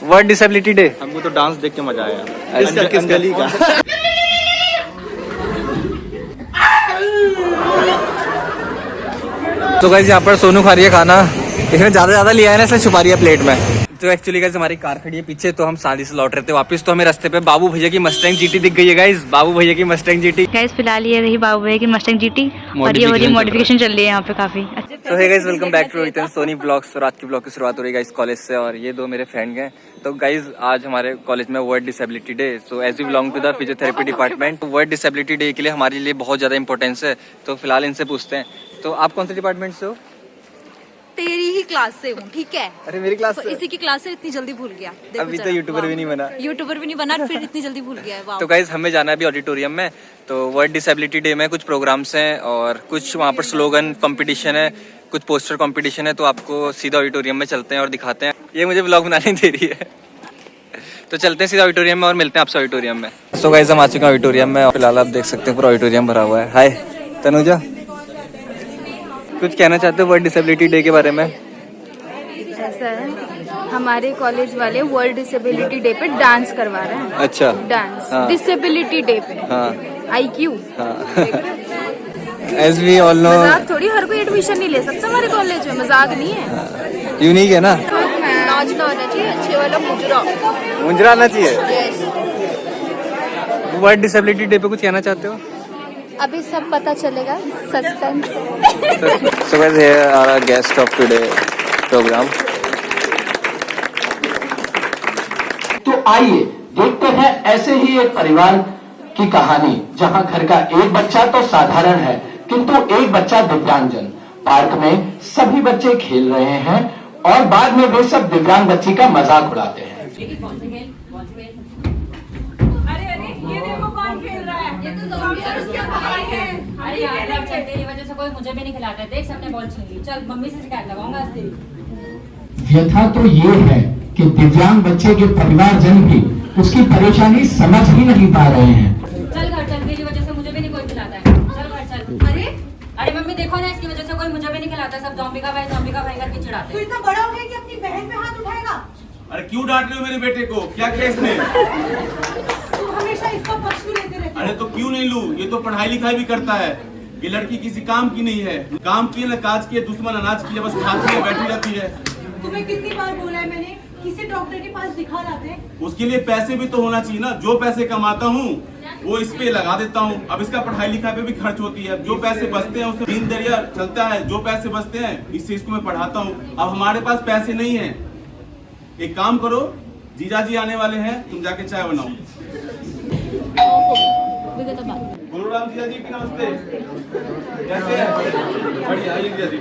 World disability day. हमको तो dance देख के मजा आया। किस गली का? तो गाइस यहाँ पर सोनू खा रही है खाना। इसने ज्यादा लिया है ना, इसलिए छुपा रही है प्लेट में। तो एक्चुअली गाइस हमारी कार खड़ी है पीछे, तो हम शादी से लौट रहे थे वापस, तो हमें रास्ते पे बाबू भैया की मस्टैंग जीटी दिख गई है गाइस। बाबू भैया की मस्टैंग जीटी गाइस फिलहाल ये रही बाबू भैया की मस्टैंग जीटी और ये हो रही है मॉडिफिकेशन चल रही है यहाँ पे काफी। तो hey guys welcome back to Rohit Soni blogs. तो रात की ब्लॉग की शुरुआत हो रही है गाइस कॉलेज से, और ये दो मेरे फ्रेंड हैं। तो गाइस आज हमारे कॉलेज में world disability day, so as we belong to the physiotherapy department, world disability day के लिए हमारे लिए बहुत ज्यादा इंपॉर्टेंस है। तो फिलहाल इनसे पूछते हैं, तो आप कौन से डिपार्टमेंट से हो? तेरी ही क्लास से हूँ, ठीक है। अरे मेरी क्लास तो से? इसी की क्लास से इतनी जल्दी भूल गया। अभी तो यूट्यूबर भी नहीं बना। यूट्यूबर भी नहीं बना, फिर इतनी जल्दी भूल गया है। वाह। तो गाइज हमें जाना है अभी ऑडिटोरियम में। तो वर्ल्ड डिसेबिलिटी डे में कुछ प्रोग्राम्स हैं और कुछ वहाँ पर स्लोगन कंपटीशन है, कुछ पोस्टर कंपटीशन है। तो आपको सीधा ऑडिटोरियम में चलते हैं और दिखाते हैं। ये मुझे व्लॉग बनाने दे रही है। तो चलते हैं सीधा ऑडिटोरियम में और मिलते हैं आपसे ऑडिटोरियम में। सो गाइज हम आ चुके हैं ऑडिटोरियम में और फिलहाल आप देख सकते हैं पूरा ऑडिटोरियम भरा हुआ है। हाय तनुजा, कुछ कहना चाहते हो वर्ल्ड डिसेबिलिटी डे के बारे में? ऐसा है, हमारे कॉलेज वाले वर्ल्ड डिसेबिलिटी डे पे डांस करवा रहे हैं। अच्छा, डांस हाँ। डिसेबिलिटी डे पे। हाँ IQ। As we all know, मजाक थोड़ी, हर कोई एडमिशन नहीं ले सकता हमारे कॉलेज में, मजाक नहीं है। यूनिक है ना। नाचना होना चाहिए अच्छे वाला मुंजरा आना चाहिए। वर्ल्ड डिसेबिलिटी डे पे कुछ कहना चाहते हो? अभी सब पता चलेगा, suspense. So guys, here are our guest of today program. तो आइए देखते हैं ऐसे ही एक परिवार की कहानी, जहां घर का एक बच्चा तो साधारण है किंतु एक बच्चा दिव्यांगजन। पार्क में सभी बच्चे खेल रहे हैं और बाद में वे सब दिव्यांग बच्ची का मजाक उड़ाते हैं। ये देखो कौन खेल रहा है। ये तो ज़ॉम्बी है, उसके भाई है। अरे यार देख, चल तेरी वजह से कोई मुझे भी नहीं खिलाता है। देख सबने बॉल छीन ली। चल मम्मी से शिकायत लगाऊंगा आज तेरी। व्यथा तो ये है कि दिव्यांग बच्चे के परिवारजन भी उसकी परेशानी समझ ही नहीं पा रहे हैं। चल घर चल, तेरी वजह से मुझे भी नहीं कोई खिलाता है। चल घर चल। अरे मम्मी देखो ना, इसकी वजह से कोई मुझे भी नहीं खिलाता। सब ज़ॉम्बी का भाई करके चिढ़ाते तू हैं। इतना बड़ा हो गया कि अपनी बहन पे हाथ उठाएगा। अरे क्यों डांट रहे हो मेरे बेटे को? क्या किया इसने? तू हमेशा इसका पक्ष क्यों लेते रहते हो? अरे तो क्यों नहीं लूं? ये तो पढ़ाई लिखाई भी करता है। ये लड़की किसी काम की नहीं है। काम की न काज की, दुश्मन अनाज की है, बस खाती है बैठी रहती है। तुम्हें कितनी बार बोला है मैंने, किसी डॉक्टर के पास दिखा लाते। उसके लिए पैसे भी तो होना चाहिए ना। जो पैसे कमाता हूँ वो इस पे लगा देता हूँ। अब इसका पढ़ाई लिखाई पे भी खर्च होती है। जो पैसे बचते हैं उससे दिन दरिया चलता है। जो पैसे बचते हैं इससे इसको मैं पढ़ाता हूँ। अब हमारे पास पैसे नहीं है। एक काम करो, जीजा जी आने वाले हैं, तुम जाके चाय बनाओ। गुरुराम जीजा जी की नमस्ते। कैसे हैं? बढ़िया, आइए जीजा जी।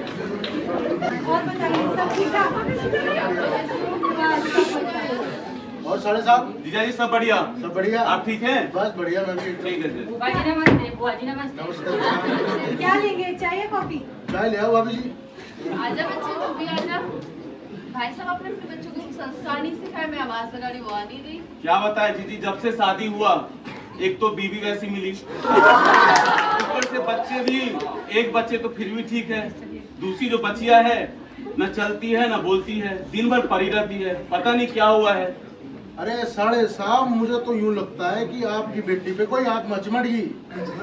और बताइए सब ठीक ठाक? और साढ़े साहब? जीजा जी सब बढ़िया? सब बढ़िया। आप ठीक हैं? बस बढ़िया, मैं भी ठीक है जी। बुआ जी नमस्ते। बुआ जी नमस्ते। नमस्ते। क्या लेंगे, चाय या कॉफी? चाय ले आओ भाभी जी। आजा बच्चे, तू भी आजा। भाई साहब आपने अपने बच्चों को संस्कार नहीं सिखाया, मैं आवाज लगा रही, वो आ नहीं रही। क्या बताए जीजी, जब से शादी हुआ एक तो बीवी वैसी मिली, ऊपर से बच्चे भी। एक बच्चे तो फिर भी ठीक है, दूसरी जो बचिया है न चलती है न बोलती है, दिन भर पड़ी रहती है। पता नहीं क्या हुआ है। अरे साढ़े साहब, मुझे तो यूँ लगता है कि आपकी बेटी पे कोई आत्मा चिमट गई।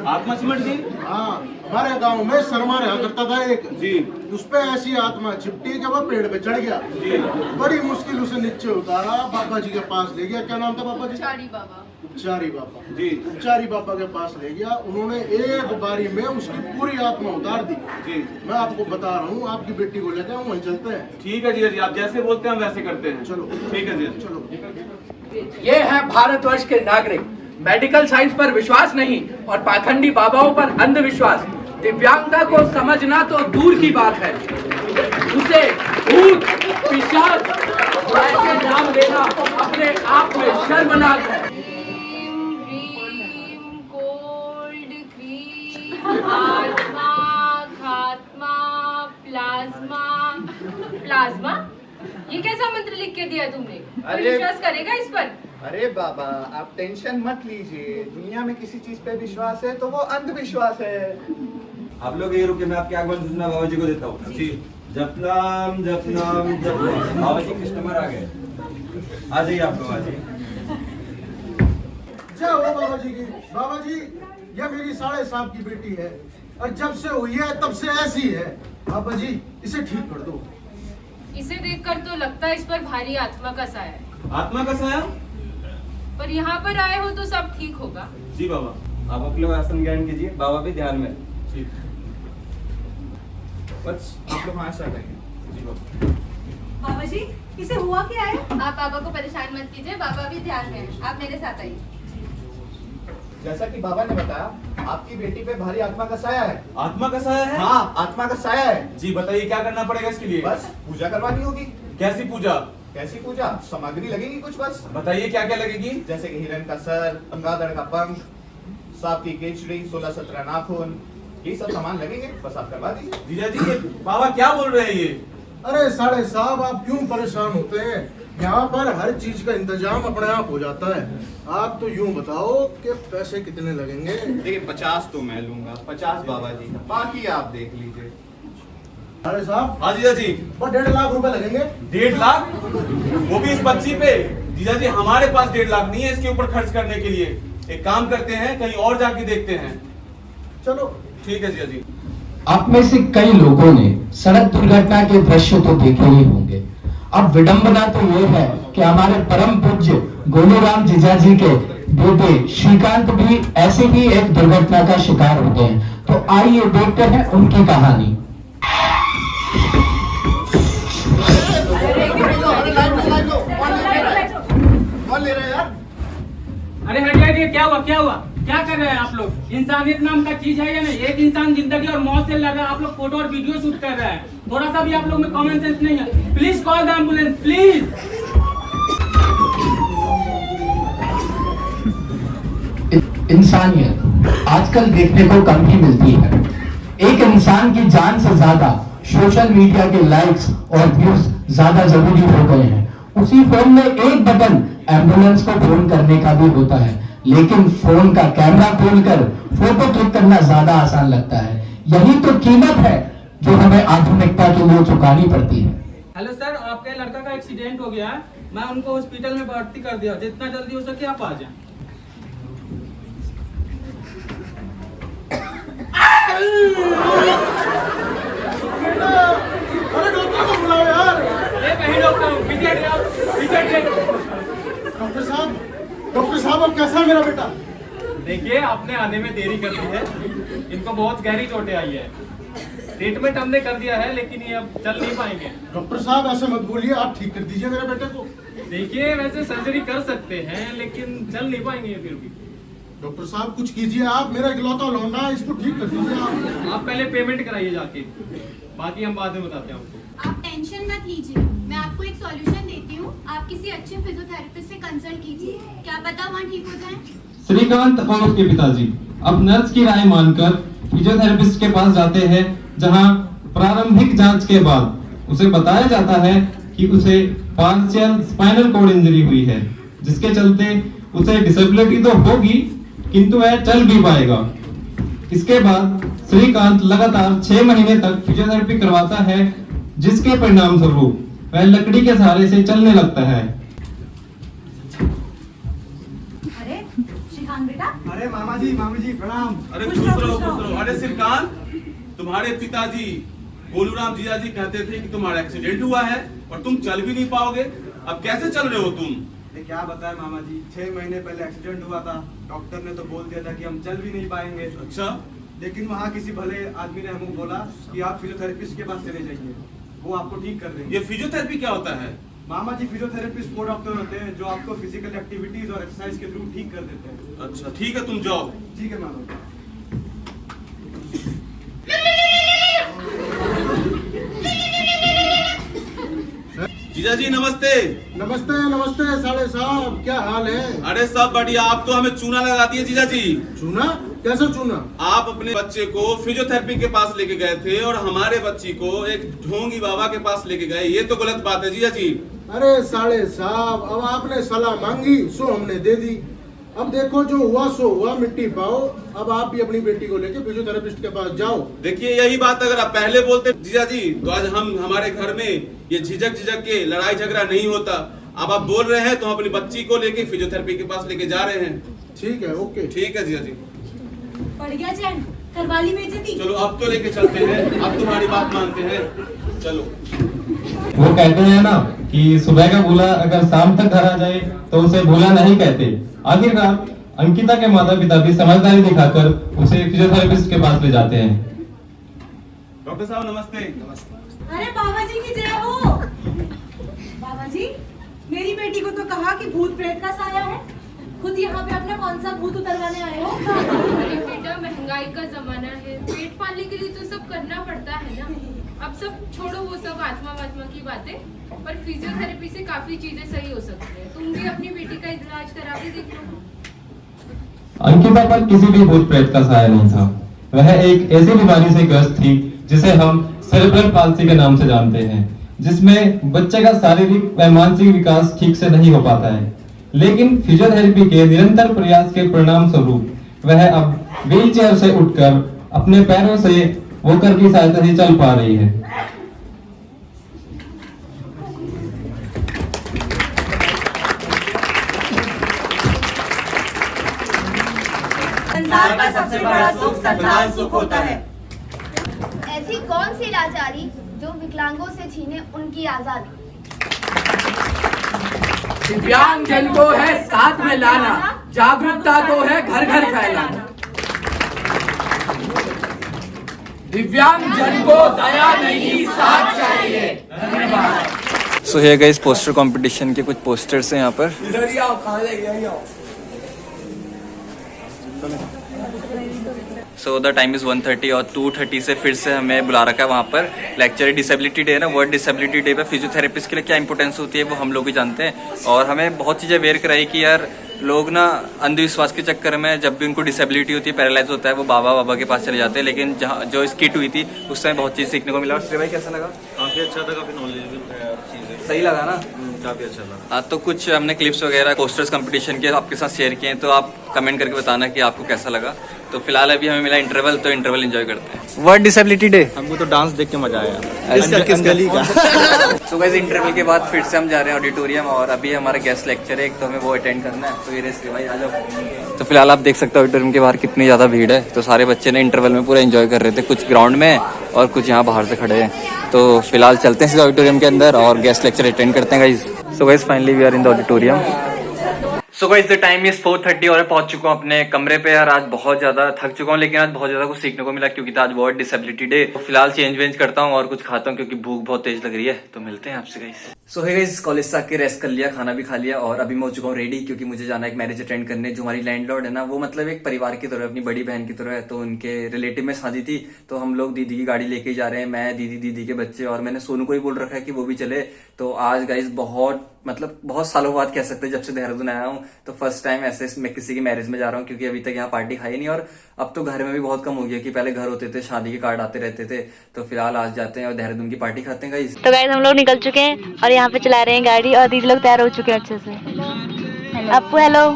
आत्मा चिमट गई? हाँ, हमारे गांव में शर्मा रहा करता था एक जी। उस पे ऐसी आत्मा चिपटी कि वह पेड़ पे चढ़ गया जी। बड़ी मुश्किल उसे नीचे उतारा, बाबा जी के पास ले गया। क्या नाम था बाबा जी? चारी बाबा। उपचारी बाबा जी। उपचारी बाबा के पास ले गया। उन्होंने एक बारी में उसकी पूरी आत्मा उतार दी। जी। मैं आपको बता रहा हूँ, आपकी बेटी को लेकर हम वहीं चलते हैं। ठीक है जीजा जी, आप जैसे बोलते हैं हम वैसे करते हैं। चलो ठीक है जीजा। चलो। ये है भारतवर्ष के नागरिक, मेडिकल साइंस पर विश्वास नहीं और पाखंडी बाबाओं पर अंधविश्वास। दिव्यांगता को समझना तो दूर की बात है, उसे भूत पिशाच ऐसे नाम लेना अपने आप में शर्मनाक है। आत्मा, खात्मा, प्लाज्मा। प्लाज्मा? ये कैसा मंत्र लिख के दिया तुमने? कोई विश्वास करेगा इस पर? अरे बाबा, आप टेंशन मत लीजिए। दुनिया में किसी चीज पे विश्वास है तो वो अंधविश्वास है। आप लोग ये रुके, मैं आपके आगमन सूचना बाबा जी को देता हूँ। जी। जपनाम जपनाम जपनाम। बाबा जी कस्टमर आ गए, आ जाइए आप लोग, आ जाइए। जय हो बाबा जी की। बाबा जी, यह मेरी 7.5 की बेटी है और जब से हुई है तब से ऐसी है। बाबा जी, इसे ठीक कर दो। इसे देखकर तो लगता है इस पर भारी आत्मा का साया है। आत्मा का साया? पर यहाँ पर आए हो तो सब ठीक होगा। जी बाबा। आप अपने लोग आसन ग्रहण कीजिए, बाबा भी ध्यान में। ठीक। बस आप लोग वहाँ से हटेंगे। जी बाबा। बाबा जी, इसे हुआ क्या है? आप बाबा को परेशान मत कीजिए, बाबा भी ध्यान में हैं। आप मेरे साथ आइए। जैसा कि बाबा ने बताया, आपकी बेटी पे भारी आत्मा का साया है। आत्मा का साया है? हाँ, आत्मा का साया है। जी बताइए, क्या करना पड़ेगा इसके लिए? बस पूजा करवानी होगी। कैसी पूजा? कैसी पूजा? सामग्री लगेगी कुछ बस। बताइए क्या क्या लगेगी? जैसे कि हिरण का सर, चमगादड़ का पंख, सांप की केचड़ी, 16-17 नाखून, ये सब सामान लगेंगे। बस आप करवा दीजिए। जीजा जी, ये बाबा क्या बोल रहे हैं ये? अरे साढ़े साहब, आप क्यों परेशान होते हैं? यहाँ पर हर चीज का इंतजाम अपने आप हो जाता है। आप तो यूं बताओ कि पैसे कितने लगेंगे? देखिए 50 तो मैं लूंगा, 50 बाबा जी का, बाकी आप देख लीजिए। साढ़े साहब। हाँ जीजा जी। 1.5 लाख रुपए लगेंगे। 1.5 लाख? वो भी इस बच्ची पे? जीजा जी, हमारे पास 1.5 लाख नहीं है इसके ऊपर खर्च करने के लिए। एक काम करते हैं, कहीं और जाके देखते हैं। चलो ठीक है जीजा जी। आप में से कई लोगों ने सड़क दुर्घटना के दृश्य तो देखे ही होंगे। अब विडंबना तो ये है कि हमारे परम पूज्य गोलूराम जीजा जी के बेटे श्रीकांत भी ऐसे ही एक दुर्घटना का शिकार होते हैं। तो आइए देखते हैं उनकी कहानी। कौन ले रहे हैं यार? अरे हटिए, क्या हुआ क्या हुआ? क्या कर रहे हैं आप लोग? इंसानियत नाम का चीज है या नहीं? एक इंसान जिंदगी और मौत से लड़ रहा है, आप लोग फोटो और वीडियो शूट कर रहे हैं। थोड़ा सा भी आप लोग में कॉमन सेंस नहीं है। Please call the ambulance please. इंसानियत आजकल देखने को कम ही मिलती है। एक इंसान की जान से ज्यादा सोशल मीडिया के लाइक्स और व्यूज ज्यादा जरूरी हो गए हैं। उसी फोन में एक बटन एम्बुलेंस को फोन करने का भी होता है, लेकिन फोन का कैमरा खोलकर फोटो क्लिक करना ज्यादा आसान लगता है। यही तो कीमत है जो हमें आधुनिकता के लिए चुकानी पड़ती है। हेलो सर, आपके लड़का का एक्सीडेंट हो गया है। मैं उनको हॉस्पिटल में भर्ती कर दिया। जितना जल्दी हो सके आप आ जाएं। अरे डॉक्टर को बुलाओ यार। कहीं डॉक्टर डॉक्टर साहब अब कैसा है मेरा बेटा? देखिए, आपने आने में देरी कर दी है। इनको बहुत गहरी चोटें आई है। ट्रीटमेंट हमने कर दिया है, लेकिन ये अब चल नहीं पाएंगे। डॉक्टर साहब ऐसे मत बोलिए, आप ठीक कर दीजिए मेरे बेटे को। देखिए, वैसे सर्जरी कर सकते हैं, लेकिन चल नहीं पाएंगे फिर भी। डॉक्टर साहब कुछ कीजिए, आप मेरा इकलौता लौंडा है, इसको ठीक कर दीजिए आप पहले पेमेंट कराइए जाके, बाकी हम बाद में बताते हैं आपको। आप टेंशन मत लीजिए, मैं आपको एक सॉल्यूशन देती हूँ। आप किसी अच्छे फिजियोथेरेपिस्ट से कंसल्ट कीजिए, क्या पता वहाँ ठीक हो जाए। श्रीकांत और उसके पिताजी अब नर्स की राय मानकर फिजियोथेरेपिस्ट के पास जाते हैं, जहां प्रारंभिक जांच के बाद उसे बताया जाता है कि उसे पार्शियल स्पाइनल कॉर्ड इंजरी हुई है, जिसके चलते उसे डिसेबिलिटी तो होगी किंतु वह चल भी पाएगा। इसके बाद श्रीकांत लगातार 6 महीने तक फिजियोथेरेपी करवाता है, जिसके परिणाम स्वरूप वह लकड़ी के सहारे से चलने लगता है। अरे श्रीकांत बेटा। अरे मामा जी प्रणाम। अरे खुश रहो। अरे श्रीकांत, तुम्हारे पिताजी गोलूराम जीजा जी कहते थे कि तुम्हारा एक्सीडेंट हुआ है और तुम चल भी नहीं पाओगे। अब कैसे चल रहे हो तुम? क्या बताएं मामा जी, 6 महीने पहले एक्सीडेंट हुआ था। डॉक्टर ने तो बोल दिया था कि हम चल भी नहीं पाएंगे। अच्छा। लेकिन वहाँ किसी भले आदमी ने हमको बोला कि आप फिजियोथेरेपिस्ट के पास चले जाइए, वो आपको ठीक कर देंगे। ये फिजियोथेरेपी क्या होता है? मामा जी, फिजियोथेरेपिस्ट वो डॉक्टर होते हैं जो आपको फिजिकल एक्टिविटीज और एक्सरसाइज के थ्रू ठीक कर देते हैं। अच्छा ठीक है, तुम जाओ। ठीक है मामा जी। जीजा जी नमस्ते। नमस्ते नमस्ते साले साहब, क्या हाल है? अरे सब बढ़िया। आप तो हमें चूना लगा दिए जीजा जी। चूना? कैसे चूना? आप अपने बच्चे को फिजियोथेरेपी के पास लेके गए थे और हमारे बच्ची को एक ढोंगी बाबा के पास लेके गए। ये तो गलत बात है जीजा जी। अरे साले साहब, अब आपने सलाह मांगी सो हमने दे दी। अब देखो जो हुआ सो हुआ, मिट्टी पाओ। अब आप भी अपनी बेटी को लेके फिजियोथेरेपिस्ट के पास जाओ। देखिए यही बात अगर आप पहले बोलते जीजा जी तो आज हम हमारे घर में ये झिझक के लड़ाई झगड़ा नहीं होता। अब आप बोल रहे हैं तो हम अपनी बच्ची को लेके फिजियोथेरेपी के पास लेके जा रहे हैं। ठीक है, ओके, ठीक है जीजा जी। पड़ गया चैन, करवा ली बेइज्जती। चलो अब तो लेके चलते हैं, अब तुम्हारी बात मानते हैं, चलो। वो कहते हैं ना कि सुबह का भूला अगर शाम तक घर आ जाए तो उसे भूला नहीं कहते। आखिरकार अंकिता के माता पिता भी समझदारी दिखाकर उसे फिजियोथेरेपिस्ट के पास ले जाते हैं। डॉक्टर साहब नमस्ते। नमस्ते। अरे बाबा जी की जय हो। बाबा जी, मेरी बेटी को तो कहा कि भूत प्रेत का साया है, खुद यहाँ पे अपना कौन सा भूत उतरवाने आए हो? अरे बेटा, महंगाई का जमाना है, पेट पालने के लिए तो सब करना पड़ता है ना। अब सब छोड़ो वो सब आत्मा वात्मा की बातें, पर फिजियोथेरेपी से काफी चीजें सही हो सकती है। तुम भी अपनी बेटी का इलाज करा के देख लो। अंकिता पर किसी भी भूत प्रेत का साया नहीं था। वह एक ऐसी बीमारी से ग्रस्त थी जिसे हम सेरेब्रल पाल्सी के नाम से जानते हैं, जिसमें बच्चे का शारीरिक व मानसिक विकास ठीक से नहीं हो पाता है। लेकिन फिजियोथेरेपी के निरंतर प्रयास के परिणाम स्वरूप वह अब व्हील चेयर से उठकर अपने पैरों से वॉकर की सहायता से चल पा रही है। संसार का सबसे बड़ा सुख संतान सुख होता है। ऐसी कौन सी लाचारी जो विकलांगों से छीने उनकी आजादी। दिव्यांग जन को है साथ में लाना, जागरूकता को है घर घर फैलाना। दिव्यांग जन को दया नहीं साथ चाहिए। धन्यवाद। सो ये गाइस पोस्टर कंपटीशन के कुछ पोस्टर्स हैं यहाँ पर। सो द टाइम इज़ 1:30 और 2:30 से फिर से हमें बुला रखा है वहाँ पर। लेक्चर डिसेबिलिटी डे है ना, वर्ल्ड डिसेबिलिटी डे पे फिजियोथेरेपिस्ट के लिए क्या इंपॉर्टेंस होती है वो हम लोग ही जानते हैं। और हमें बहुत चीज़ें अवेयर कराई कि यार लोग ना अंधविश्वास के चक्कर में जब भी उनको डिसेबिलिटी होती है, पैरालाइज होता है, वो बाबा के पास चले जाते हैं। लेकिन जहाँ जो इस किट हुई थी उस समय बहुत चीज़ सीखने को मिला। और श्री भाई कैसा लगा? काफ़ी अच्छा था, काफ़ी नॉलेजेबल चीज़। सही लगा ना? काफ़ी अच्छा लगा। हाँ, तो कुछ हमने क्लिप्स वगैरह पोस्टर्स कंपटीशन के आपके साथ शेयर किए हैं, तो आप कमेंट करके बताना कि आपको कैसा लगा। तो फिलहाल अभी हमें मिला इंटरवल, तो इंटरवल एंजॉय करते हैं। वर्ल्ड डिसेबिलिटी डे, हमको तो डांस देख के मजा आया। किस गली का? तो गाइस इंटरवल के बाद फिर से हम जा रहे हैं ऑडिटोरियम, और अभी हमारा गेस्ट लेक्चर है एक, तो हमें वो अटेंड करना है। तो ये रेस भाई आ जाओ। तो फिलहाल आप देख सकते हो ऑडिटोरियम के बाहर कितनी ज़्यादा भीड़ है। तो सारे बच्चे ने इंटरवल में पूरा एंजॉय कर रहे थे, कुछ ग्राउंड में और कुछ यहाँ बाहर से खड़े हैं। तो फिलहाल चलते हैं सीधा ऑडिटोरियम के अंदर और गेस्ट लेक्चर अटेंड करते हैं guys. So guys finally we are in the auditorium. So guys the time is 4:30 और मैं पहुंच चुका हूं अपने कमरे पे। यार आज बहुत ज्यादा थक चुका हूं, लेकिन आज बहुत ज्यादा कुछ सीखने को मिला क्योंकि आज वर्ल्ड डिसेबिलिटी डे। तो फिलहाल चेंज वेंज करता हूं और कुछ खाता हूं क्योंकि भूख बहुत तेज लग रही है। तो मिलते हैं आपसे गाइस। सो है गाइस, कॉलेज से आके रेस्ट कर लिया, खाना भी खा लिया और अभी मैं हो चुका हूँ रेडी क्योंकि मुझे जाना है एक मैरिज अटेंड करने। जो हमारी लैंडलॉर्ड है ना, वो मतलब एक परिवार की तरह, अपनी बड़ी बहन की तरह है। तो उनके रिलेटिव में शादी थी, तो हम लोग दीदी की गाड़ी लेके जा रहे हैं, मैं, दीदी के बच्चे, और मैंने सोनू को ही बोल रखा है कि वो भी चले। तो आज गाइस बहुत सालों बाद कह सकते हैं जब से देहरादून आया हूँ, तो फर्स्ट टाइम ऐसे मैं किसी की मैरिज में जा रहा हूँ क्योंकि अभी तक यहाँ पार्टी खाई नहीं। और अब तो घर में भी बहुत कम हो गया कि पहले घर होते थे, शादी के कार्ड आते रहते थे। तो फिलहाल आज जाते हैं और देहरादून की पार्टी खाते हैं गाइस। तो गाइस हम लोग निकल चुके हैं और यहाँ पे चला रहे हैं गाड़ी, और दीदी लोग तैयार हो चुके हैं अच्छे से। आपको हेलो।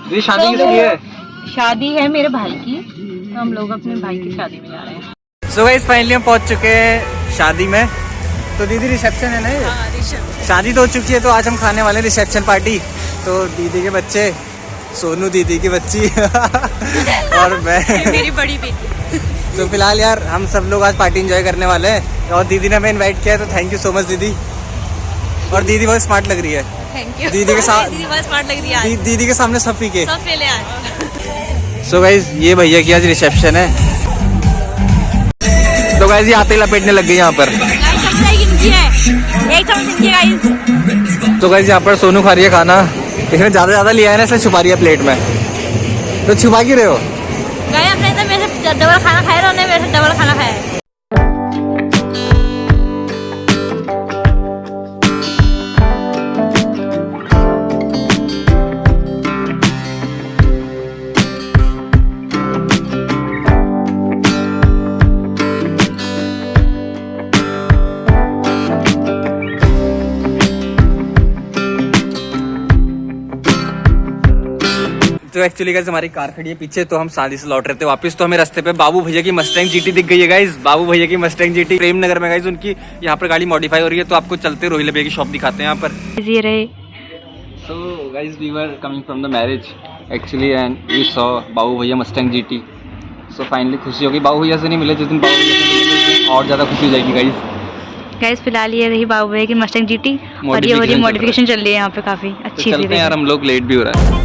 दीदी शादी किसकी है? शादी है मेरे भाई की, तो हम लोग अपने भाई की शादी में जा रहे हैं। सो गाइस फाइनली हम पहुंच चुके हैं शादी में। तो दीदी रिसेप्शन है ना ये? शादी तो हो चुकी है, तो आज हम खाने वाले रिसेप्शन पार्टी। तो दीदी के बच्चे, सोनू दीदी की बच्ची और मैं मेरी बड़ी बेटी। तो फिलहाल यार हम सब लोग आज पार्टी एंजॉय करने वाले हैं और दीदी ने हमें इनवाइट किया है, तो थैंक यू सो मच दीदी। और दीदी बहुत स्मार्ट लग रही है। Thank you. दीदी के साथ दीदी बहुत स्मार्ट लग रही है। दीदी के सामने सब पीके। सब फेले आज। सो गाइस ये भैया की आज रिसेप्शन है। तो गाइस ये आते ही लपेटने लग गई यहाँ पर। तो गाइस यहाँ पर सोनू खा रही है खाना, इसने ज्यादा लिया है ना, इसलिए छुपा रही है प्लेट में। तो छुपा क्यों रहे हो? अपने तो मेरे से डबल खाना खाए रहे, मेरे से डबल खाना खाया। तो तो एक्चुअली गाइस हमारी कार खड़ी है पीछे, तो हम शादी से लौट रहे थे वापस, तो हमें रास्ते पे बाबू भैया की मस्टैंग जीटी दिख गई है गाइस। बाबू भैया की मस्टैंग जीटी प्रेम नगर में गाइस, उनकी यहाँ पर गाड़ी मॉडिफाई हो रही है, तो आपको चलते रोहिला भैया की शॉप दिखाते हैं यहाँ पर। ये रहे। So guys, we were coming from the marriage actually and we saw बाबू भैया मस्टैंग जीटी। So finally खुशी होगी, बाबू भैया से नहीं मिले, जिस दिन बाबू भैया से मिलेंगे उस दिन और ज़्यादा खुशी हो जाएगी गाइस। फिलहाल ये रही बाबू भैया की मस्टैंग जीटी और ये हो रही मॉडिफिकेशन चल रही है यहाँ पे काफी अच्छी। तो चलते हैं यार, हम लोग लेट भी हो रहा है।